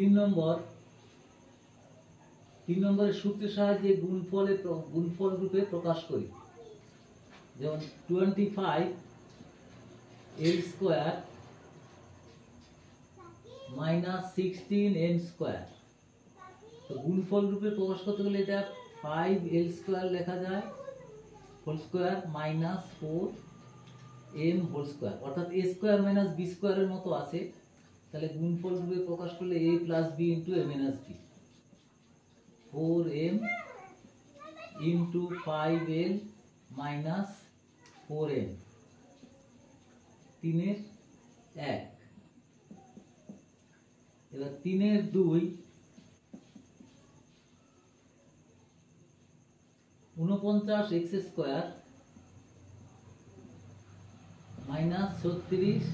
তিন নম্বরের সূত্রের সাহায্যে গুণফল রূপে প্রকাশ করি। যেমন 25 l square minus 16 n square. তো গুণফল রূপে প্রকাশ করতে গেলে এটা 5l স্কয়ার লেখা যায় whole square minus 4m whole square, অর্থাৎ a স্কয়ার মাইনাস b স্কয়ারের মতো আছে। তাহলে গুণফল রূপে প্রকাশ করলে a plus b into a minus b, 4m into 5l minus 4m, 3 এর 1। এবার 3 এর 2, 49 x square minus 36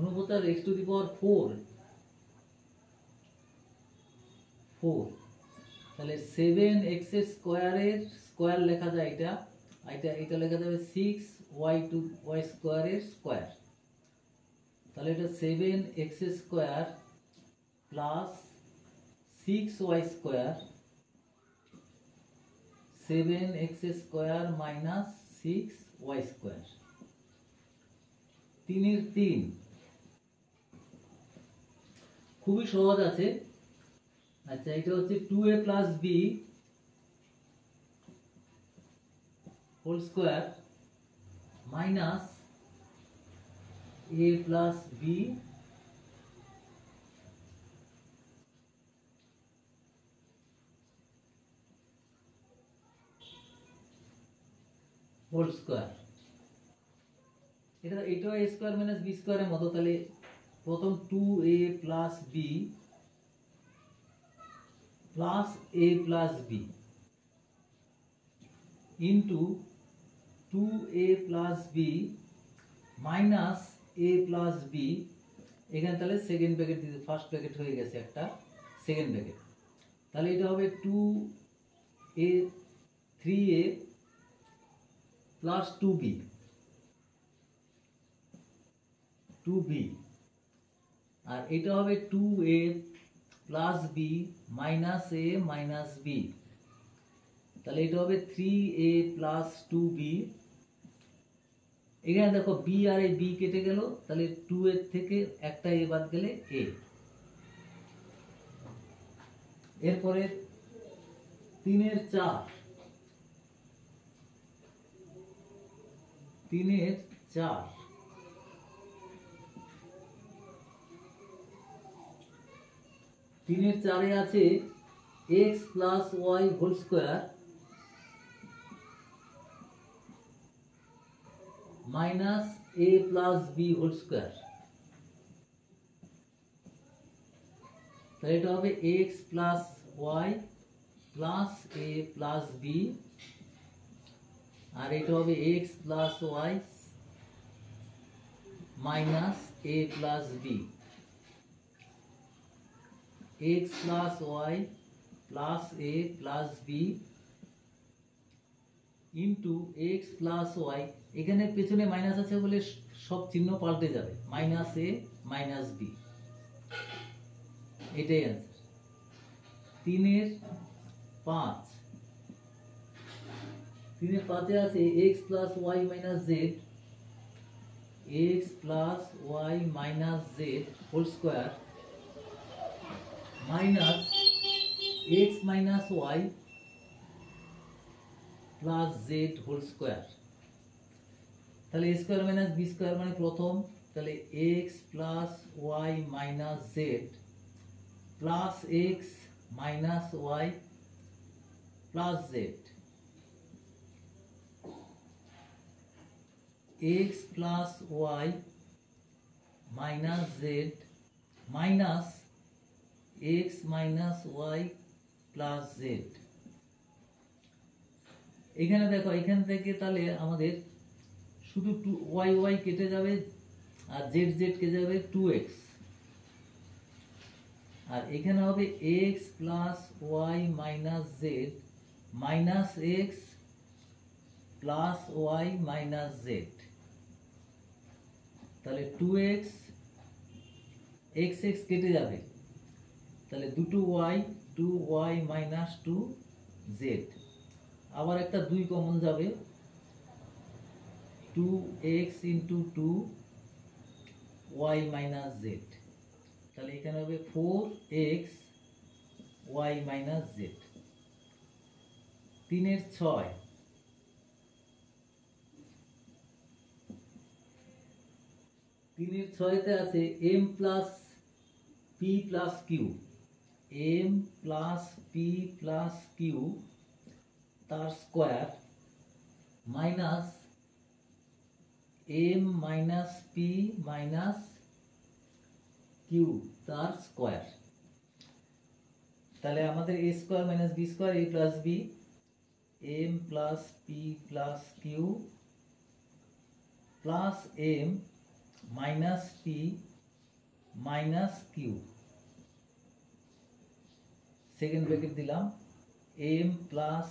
49 x to the power 4। তাহলে 7x স্কয়ারের স্কয়ার লেখা যায় এটা লেখা যাবে 6y টু y স্কয়ারের স্কয়ার। তাহলে এটা 7x square plus 6y square, 7x square minus 6y square, 3 এর 3। খুবই সহজ আছে। আচ্ছা, এটা হচ্ছে 2a plus b whole square minus a plus b whole square. এটা a স্কয়ার মাইনাস b স্কয়ারের মতো। তাহলে প্রথম 2a plus b plus a plus b into 2a plus b minus a plus b। এখানে তাহলে সেকেন্ড ব্র্যাকেট দিতে, first bracket হয়ে গেছে একটা, সেকেন্ড ব্র্যাকেট। তাহলে এটা হবে 2a 3a প্লাস 2b আর এটা হবে 2a plus b minus a minus b। তাহলে এটা হবে 3a প্লাস 2b। এখানে দেখো b আর এই b কেটে গেল, তাহলে 2 এর থেকে একটা a বাদ গেলে a। এরপরে 3 এর 4, 3 এর 4 3 এর 4 এ আছে x plus y whole square minus a plus b whole square. তাহলে এটা হবে x plus y plus a plus b আর এটা হবে x plus y minus a plus b, x plus y plus a plus b into x plus y। এখানে পেছনে minus আছে বলে সব চিহ্ন পাল্টে যাবে, মাইনাস a মাইনাস b। এটাই অ্যান্সার। 3 এর 5, 3 এর 5 এ আছে x plus y minus z, x plus y minus z whole square minus x minus y plus z whole square. তাহলে a square minus b square মানে প্রথম, তাহলে x plus y minus z plus x minus y plus z, x plus y minus z minus x minus y plus z। এখানে দেখো, এখান থেকে তাহলে আমাদের শুধু y y কেটে যাবে আর z z কেটে যাবে 2x, আর এখানে হবে x plus y minus z minus x plus y minus z। তাহলে 2x এক্স এক্স কেটে যাবে, তাহলে দুটো y, two y minus two z. আবার একটা 2 কমন যাবে, 2x into 2y minus Z. তাহলে এখানে হবে 4x y মাইনাস জেড। 3 × 6, 3 × 6-তে আছে m plus P plus Q, m plus P plus Q তার square minus m minus P minus Q তার স্কোয়ার। তাহলে আমাদের a square minus B square, a plus B, m plus P plus Q plus m minus P minus Q, second bracket দিলাম, m plus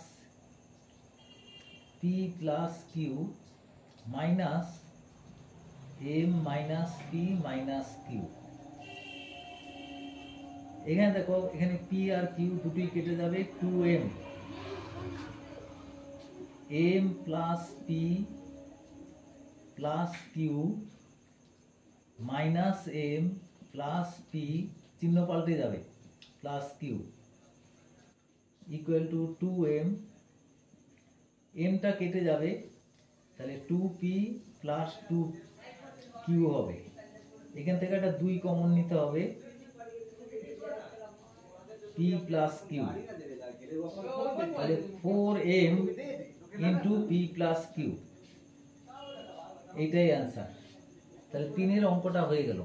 P plus Q minus m minus P minus Q. এখানে দেখো, এখানে P R Q দুটোই কেটে যাবে, 2m, m plus P plus Q minus m plus p, চিহ্ন পাল্টে যাবে, plus q equal to 2m, mটা কেটে যাবে, তাহলে 2p প্লাস 2q হবে। এখান থেকে একটা 2 কমন নিতে হবে, p প্লাস q, তাহলে 4m into p plus q, এইটাই অ্যান্সার। তাহলে 3-এর অঙ্কটা হয়ে গেল।